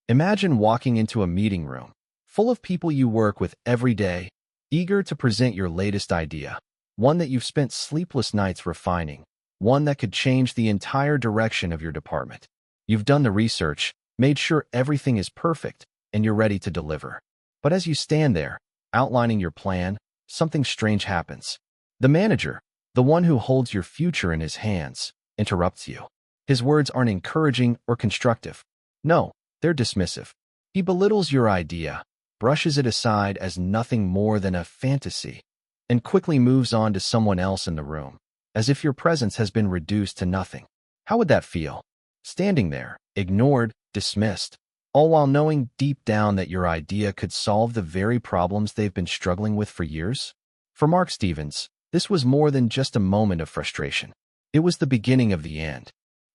Imagine walking into a meeting room full of people you work with every day, eager to present your latest idea, one that you've spent sleepless nights refining, one that could change the entire direction of your department. You've done the research, made sure everything is perfect, and you're ready to deliver. But as you stand there, outlining your plan, something strange happens. The manager, the one who holds your future in his hands, interrupts you. His words aren't encouraging or constructive. No, they're dismissive. He belittles your idea, brushes it aside as nothing more than a fantasy, and quickly moves on to someone else in the room, as if your presence has been reduced to nothing. How would that feel? Standing there, ignored, dismissed, all while knowing deep down that your idea could solve the very problems they've been struggling with for years? For Mark Stevens, this was more than just a moment of frustration. It was the beginning of the end.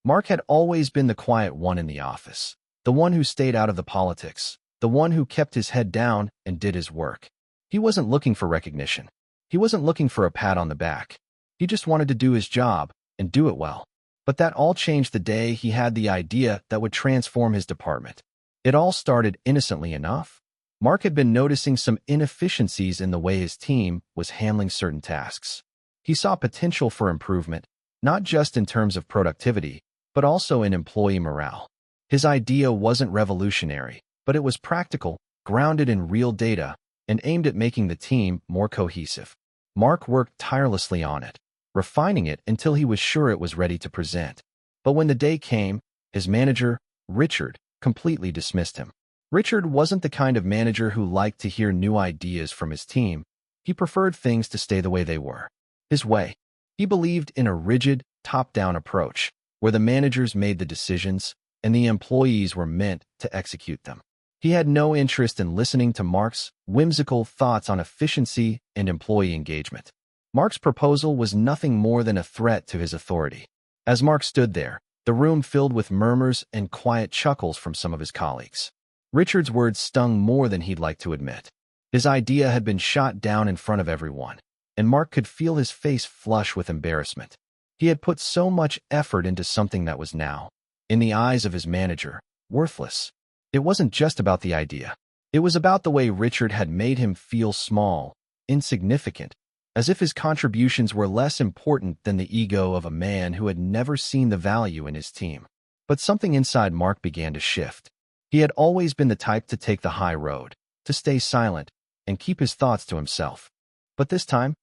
Mark had always been the quiet one in the office, the one who stayed out of the politics, the one who kept his head down and did his work. He wasn't looking for recognition. He wasn't looking for a pat on the back. He just wanted to do his job and do it well. But that all changed the day he had the idea that would transform his department. It all started innocently enough. Mark had been noticing some inefficiencies in the way his team was handling certain tasks. He saw potential for improvement, not just in terms of productivity, but also in employee morale. His idea wasn't revolutionary, but it was practical, grounded in real data, and aimed at making the team more cohesive. Mark worked tirelessly on it, refining it until he was sure it was ready to present. But when the day came, his manager, Richard, completely dismissed him. Richard wasn't the kind of manager who liked to hear new ideas from his team. He preferred things to stay the way they were. His way. He believed in a rigid, top-down approach, where the managers made the decisions and the employees were meant to execute them. He had no interest in listening to Mark's whimsical thoughts on efficiency and employee engagement. Mark's proposal was nothing more than a threat to his authority. As Mark stood there, the room filled with murmurs and quiet chuckles from some of his colleagues. Richard's words stung more than he'd like to admit. His idea had been shot down in front of everyone, and Mark could feel his face flush with embarrassment. He had put so much effort into something that was now, in the eyes of his manager, worthless. It wasn't just about the idea. It was about the way Richard had made him feel small, insignificant, as if his contributions were less important than the ego of a man who had never seen the value in his team. But something inside Mark began to shift. He had always been the type to take the high road, to stay silent, and keep his thoughts to himself. But this time,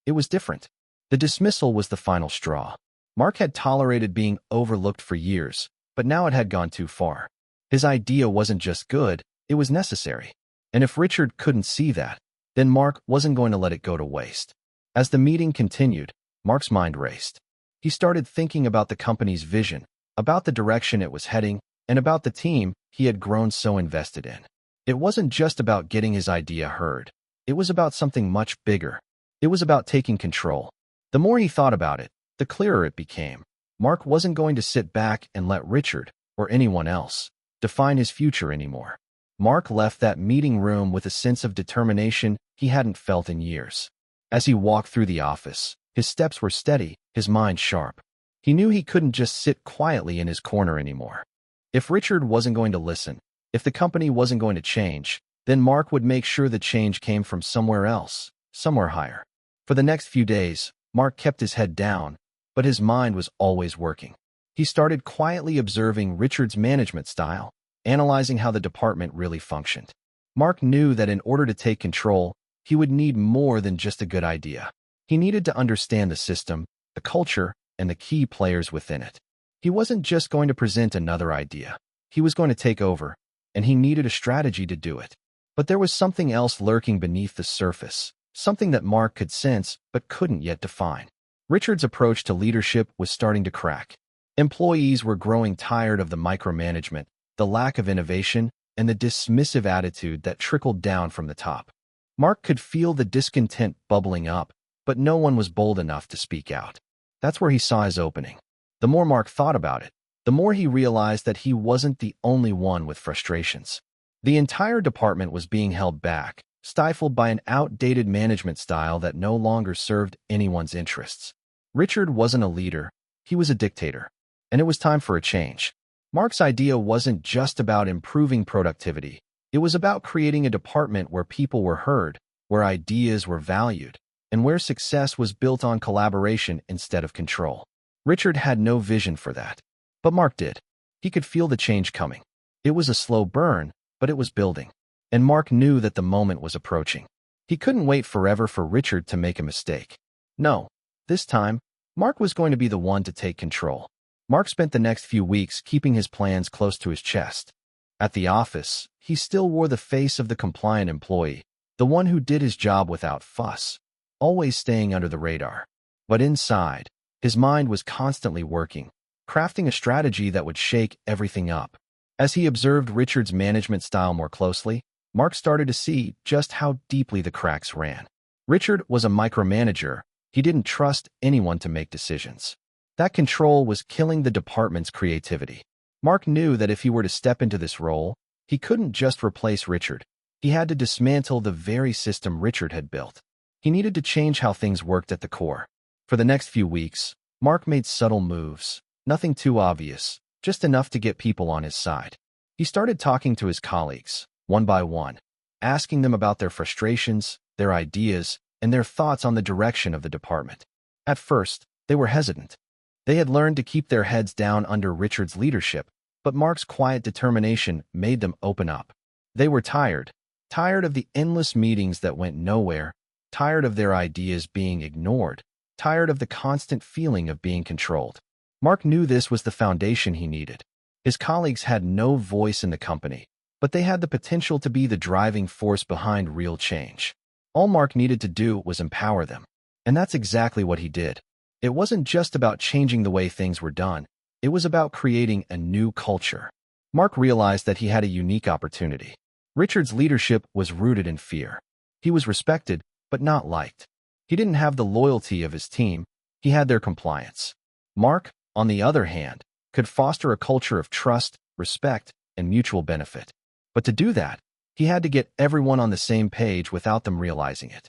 it was different. The dismissal was the final straw. Mark had tolerated being overlooked for years, but now it had gone too far. His idea wasn't just good, it was necessary. And if Richard couldn't see that, then Mark wasn't going to let it go to waste. As the meeting continued, Mark's mind raced. He started thinking about the company's vision, about the direction it was heading, and about the team he had grown so invested in. It wasn't just about getting his idea heard. It was about something much bigger. It was about taking control. The more he thought about it, the clearer it became. Mark wasn't going to sit back and let Richard, or anyone else, define his future anymore. Mark left that meeting room with a sense of determination he hadn't felt in years. As he walked through the office, his steps were steady, his mind sharp. He knew he couldn't just sit quietly in his corner anymore. If Richard wasn't going to listen, if the company wasn't going to change, then Mark would make sure the change came from somewhere else, somewhere higher. For the next few days, Mark kept his head down, but his mind was always working. He started quietly observing Richard's management style, analyzing how the department really functioned. Mark knew that in order to take control, he would need more than just a good idea. He needed to understand the system, the culture, and the key players within it. He wasn't just going to present another idea. He was going to take over, and he needed a strategy to do it. But there was something else lurking beneath the surface, something that Mark could sense but couldn't yet define. Richard's approach to leadership was starting to crack. Employees were growing tired of the micromanagement, the lack of innovation, and the dismissive attitude that trickled down from the top. Mark could feel the discontent bubbling up, but no one was bold enough to speak out. That's where he saw his opening. The more Mark thought about it, the more he realized that he wasn't the only one with frustrations. The entire department was being held back, stifled by an outdated management style that no longer served anyone's interests. Richard wasn't a leader, he was a dictator. And it was time for a change. Mark's idea wasn't just about improving productivity. It was about creating a department where people were heard, where ideas were valued, and where success was built on collaboration instead of control. Richard had no vision for that. But Mark did. He could feel the change coming. It was a slow burn, but it was building. And Mark knew that the moment was approaching. He couldn't wait forever for Richard to make a mistake. No, this time, Mark was going to be the one to take control. Mark spent the next few weeks keeping his plans close to his chest. At the office, he still wore the face of the compliant employee, the one who did his job without fuss, always staying under the radar. But inside, his mind was constantly working, crafting a strategy that would shake everything up. As he observed Richard's management style more closely, Mark started to see just how deeply the cracks ran. Richard was a micromanager. He didn't trust anyone to make decisions. That control was killing the department's creativity. Mark knew that if he were to step into this role, he couldn't just replace Richard. He had to dismantle the very system Richard had built. He needed to change how things worked at the core. For the next few weeks, Mark made subtle moves, nothing too obvious, just enough to get people on his side. He started talking to his colleagues, one by one, asking them about their frustrations, their ideas, and their thoughts on the direction of the department. At first, they were hesitant. They had learned to keep their heads down under Richard's leadership, but Mark's quiet determination made them open up. They were tired of the endless meetings that went nowhere, tired of their ideas being ignored, tired of the constant feeling of being controlled. Mark knew this was the foundation he needed. His colleagues had no voice in the company, but they had the potential to be the driving force behind real change. All Mark needed to do was empower them. And that's exactly what he did. It wasn't just about changing the way things were done. It was about creating a new culture. Mark realized that he had a unique opportunity. Richard's leadership was rooted in fear. He was respected, but not liked. He didn't have the loyalty of his team. He had their compliance. Mark, on the other hand, could foster a culture of trust, respect, and mutual benefit. But to do that, he had to get everyone on the same page without them realizing it.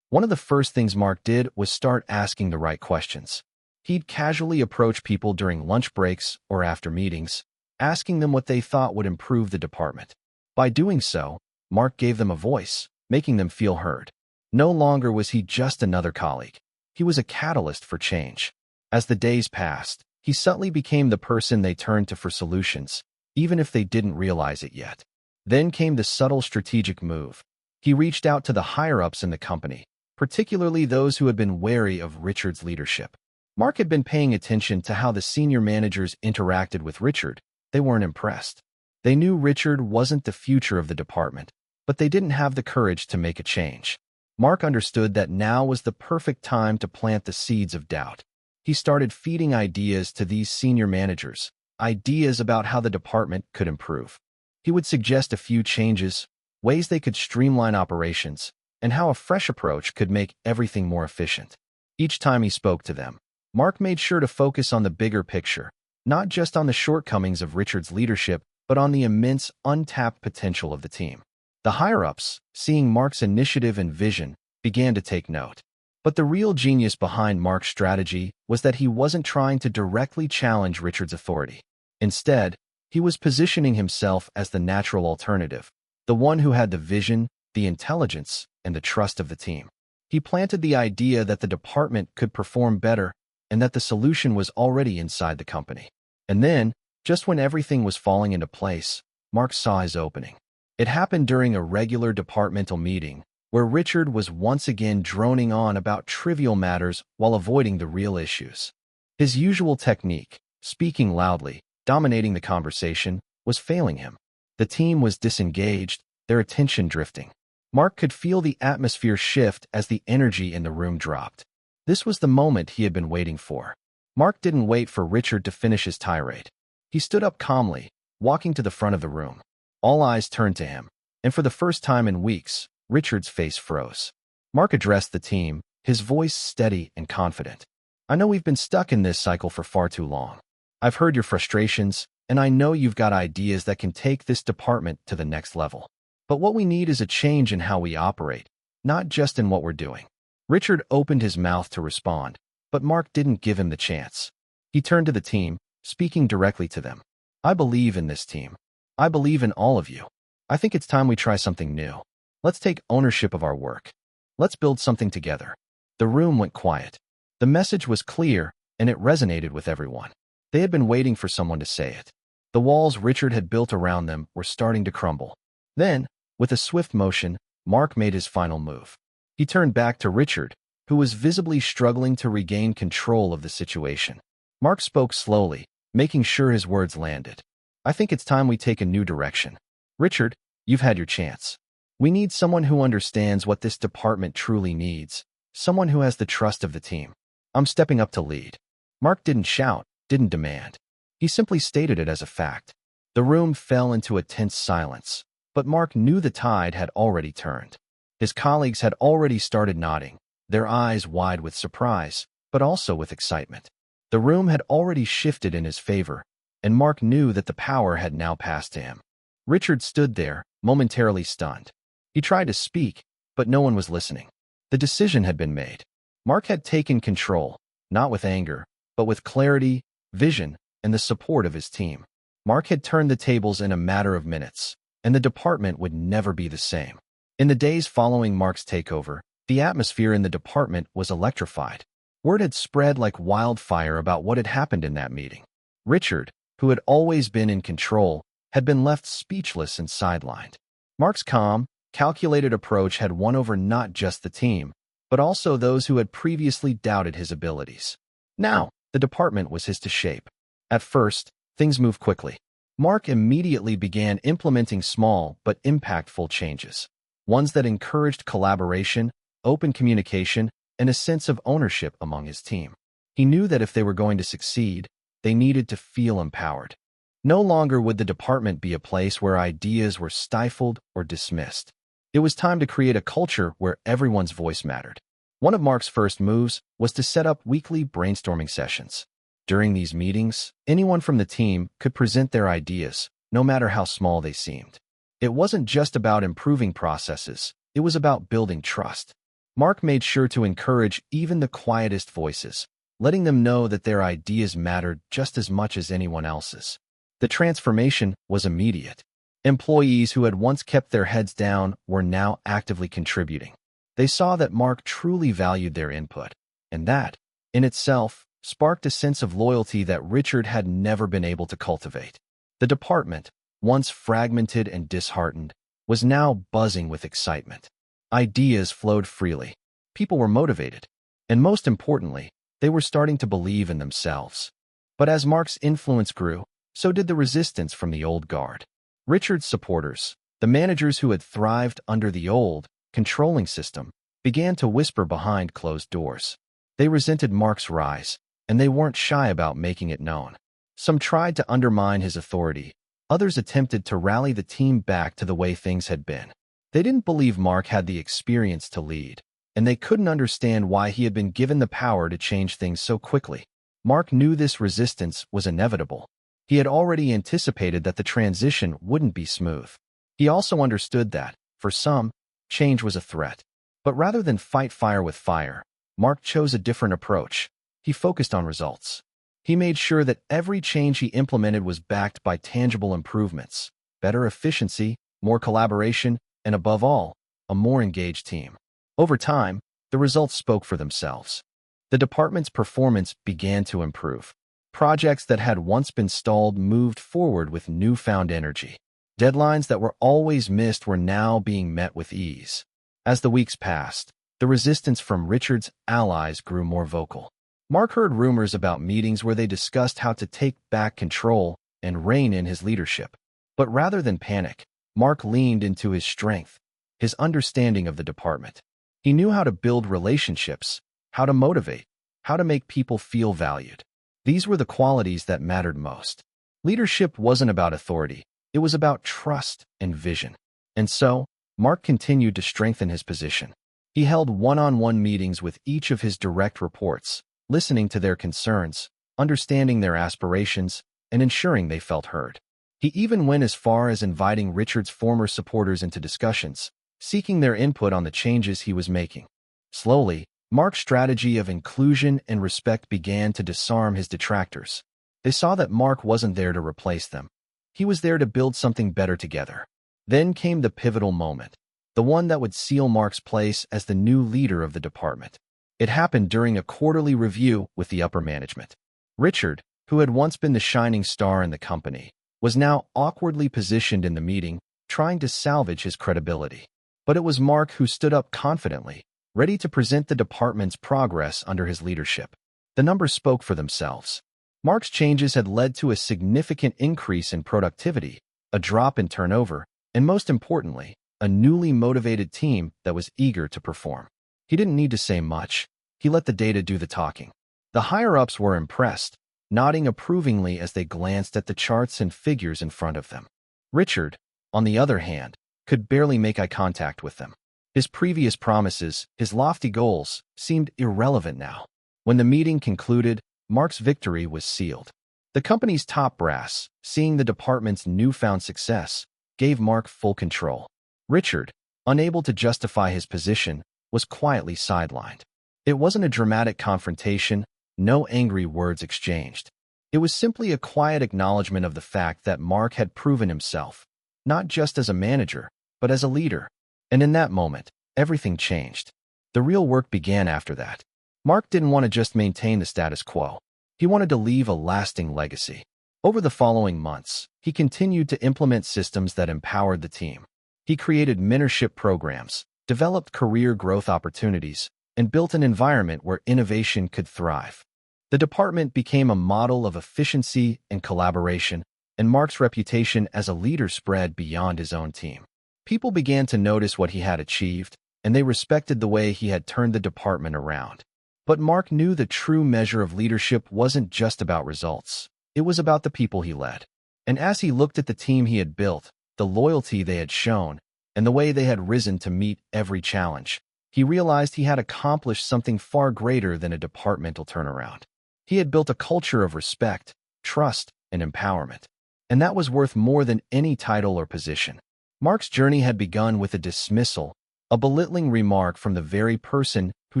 One of the first things Mark did was start asking the right questions. He'd casually approach people during lunch breaks or after meetings, asking them what they thought would improve the department. By doing so, Mark gave them a voice, making them feel heard. No longer was he just another colleague. He was a catalyst for change. As the days passed, he subtly became the person they turned to for solutions, even if they didn't realize it yet. Then came the subtle strategic move. He reached out to the higher-ups in the company, particularly those who had been wary of Richard's leadership. Mark had been paying attention to how the senior managers interacted with Richard. They weren't impressed. They knew Richard wasn't the future of the department, but they didn't have the courage to make a change. Mark understood that now was the perfect time to plant the seeds of doubt. He started feeding ideas to these senior managers, ideas about how the department could improve. He would suggest a few changes, ways they could streamline operations, and how a fresh approach could make everything more efficient. Each time he spoke to them, Mark made sure to focus on the bigger picture, not just on the shortcomings of Richard's leadership, but on the immense untapped potential of the team. The higher-ups, seeing Mark's initiative and vision, began to take note. But the real genius behind Mark's strategy was that he wasn't trying to directly challenge Richard's authority. Instead, he was positioning himself as the natural alternative, the one who had the vision, the intelligence, and the trust of the team. He planted the idea that the department could perform better and that the solution was already inside the company. And then, just when everything was falling into place, Mark saw his opening. It happened during a regular departmental meeting, where Richard was once again droning on about trivial matters while avoiding the real issues. His usual technique, speaking loudly, dominating the conversation, was failing him. The team was disengaged, their attention drifting. Mark could feel the atmosphere shift as the energy in the room dropped. This was the moment he had been waiting for. Mark didn't wait for Richard to finish his tirade. He stood up calmly, walking to the front of the room. All eyes turned to him, and for the first time in weeks, Richard's face froze. Mark addressed the team, his voice steady and confident. "I know we've been stuck in this cycle for far too long. I've heard your frustrations, and I know you've got ideas that can take this department to the next level. But what we need is a change in how we operate, not just in what we're doing." Richard opened his mouth to respond, but Mark didn't give him the chance. He turned to the team, speaking directly to them. I believe in this team. I believe in all of you. I think it's time we try something new. Let's take ownership of our work. Let's build something together." The room went quiet. The message was clear, and it resonated with everyone. They had been waiting for someone to say it. The walls Richard had built around them were starting to crumble. Then, with a swift motion, Mark made his final move. He turned back to Richard, who was visibly struggling to regain control of the situation. Mark spoke slowly, making sure his words landed. "I think it's time we take a new direction. Richard, you've had your chance. We need someone who understands what this department truly needs, someone who has the trust of the team. I'm stepping up to lead." Mark didn't shout, didn't demand. He simply stated it as a fact. The room fell into a tense silence, but Mark knew the tide had already turned. His colleagues had already started nodding, their eyes wide with surprise, but also with excitement. The room had already shifted in his favor, and Mark knew that the power had now passed to him. Richard stood there, momentarily stunned. He tried to speak, but no one was listening. The decision had been made. Mark had taken control, not with anger, but with clarity, vision, and the support of his team. Mark had turned the tables in a matter of minutes, and the department would never be the same. In the days following Mark's takeover, the atmosphere in the department was electrified. Word had spread like wildfire about what had happened in that meeting. Richard, who had always been in control, had been left speechless and sidelined. Mark's calm, calculated approach had won over not just the team, but also those who had previously doubted his abilities. Now, the department was his to shape. At first, things moved quickly. Mark immediately began implementing small but impactful changes, ones that encouraged collaboration, open communication, and a sense of ownership among his team. He knew that if they were going to succeed, they needed to feel empowered. No longer would the department be a place where ideas were stifled or dismissed. It was time to create a culture where everyone's voice mattered. One of Mark's first moves was to set up weekly brainstorming sessions. During these meetings, anyone from the team could present their ideas, no matter how small they seemed. It wasn't just about improving processes, it was about building trust. Mark made sure to encourage even the quietest voices, letting them know that their ideas mattered just as much as anyone else's. The transformation was immediate. Employees who had once kept their heads down were now actively contributing. They saw that Mark truly valued their input, and that, in itself, sparked a sense of loyalty that Richard had never been able to cultivate. The department, once fragmented and disheartened, was now buzzing with excitement. Ideas flowed freely. People were motivated, and most importantly, they were starting to believe in themselves. But as Mark's influence grew, so did the resistance from the old guard. Richard's supporters, the managers who had thrived under the old, controlling system, began to whisper behind closed doors. They resented Mark's rise, and they weren't shy about making it known. Some tried to undermine his authority, others attempted to rally the team back to the way things had been. They didn't believe Mark had the experience to lead, and they couldn't understand why he had been given the power to change things so quickly. Mark knew this resistance was inevitable. He had already anticipated that the transition wouldn't be smooth. He also understood that, for some, change was a threat. But rather than fight fire with fire, Mark chose a different approach. He focused on results. He made sure that every change he implemented was backed by tangible improvements, better efficiency, more collaboration, and above all, a more engaged team. Over time, the results spoke for themselves. The department's performance began to improve. Projects that had once been stalled moved forward with newfound energy. Deadlines that were always missed were now being met with ease. As the weeks passed, the resistance from Richard's allies grew more vocal. Mark heard rumors about meetings where they discussed how to take back control and rein in his leadership. But rather than panic, Mark leaned into his strength, his understanding of the department. He knew how to build relationships, how to motivate, how to make people feel valued. These were the qualities that mattered most. Leadership wasn't about authority. It was about trust and vision. And so, Mark continued to strengthen his position. He held one-on-one meetings with each of his direct reports, listening to their concerns, understanding their aspirations, and ensuring they felt heard. He even went as far as inviting Richard's former supporters into discussions, seeking their input on the changes he was making. Slowly, Mark's strategy of inclusion and respect began to disarm his detractors. They saw that Mark wasn't there to replace them, He was there to build something better together. Then came the pivotal moment, the one that would seal Mark's place as the new leader of the department. It happened during a quarterly review with the upper management. Richard, who had once been the shining star in the company, was now awkwardly positioned in the meeting, trying to salvage his credibility. But it was Mark who stood up confidently, ready to present the department's progress under his leadership. The numbers spoke for themselves. Mark's changes had led to a significant increase in productivity, a drop in turnover, and most importantly, a newly motivated team that was eager to perform. He didn't need to say much. He let the data do the talking. The higher-ups were impressed, nodding approvingly as they glanced at the charts and figures in front of them. Richard, on the other hand, could barely make eye contact with them. His previous promises, his lofty goals, seemed irrelevant now. When the meeting concluded, Mark's victory was sealed. The company's top brass, seeing the department's newfound success, gave Mark full control. Richard, unable to justify his position, was quietly sidelined. It wasn't a dramatic confrontation, no angry words exchanged. It was simply a quiet acknowledgement of the fact that Mark had proven himself, not just as a manager, but as a leader. And in that moment, everything changed. The real work began after that. Mark didn't want to just maintain the status quo. He wanted to leave a lasting legacy. Over the following months, he continued to implement systems that empowered the team. He created mentorship programs, developed career growth opportunities, and built an environment where innovation could thrive. The department became a model of efficiency and collaboration, and Mark's reputation as a leader spread beyond his own team. People began to notice what he had achieved, and they respected the way he had turned the department around. But Mark knew the true measure of leadership wasn't just about results. It was about the people he led. And as he looked at the team he had built, the loyalty they had shown, and the way they had risen to meet every challenge, he realized he had accomplished something far greater than a departmental turnaround. He had built a culture of respect, trust, and empowerment. And that was worth more than any title or position. Mark's journey had begun with a dismissal, a belittling remark from the very person who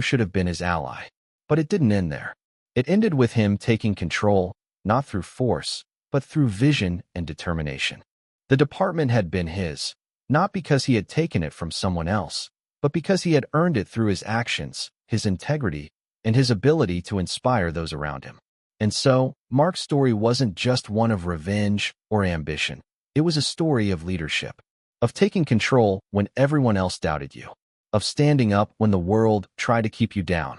should have been his ally. But it didn't end there. It ended with him taking control, not through force, but through vision and determination. The department had been his, not because he had taken it from someone else, but because he had earned it through his actions, his integrity, and his ability to inspire those around him. And so, Mark's story wasn't just one of revenge or ambition. It was a story of leadership, of taking control when everyone else doubted you, of standing up when the world tried to keep you down.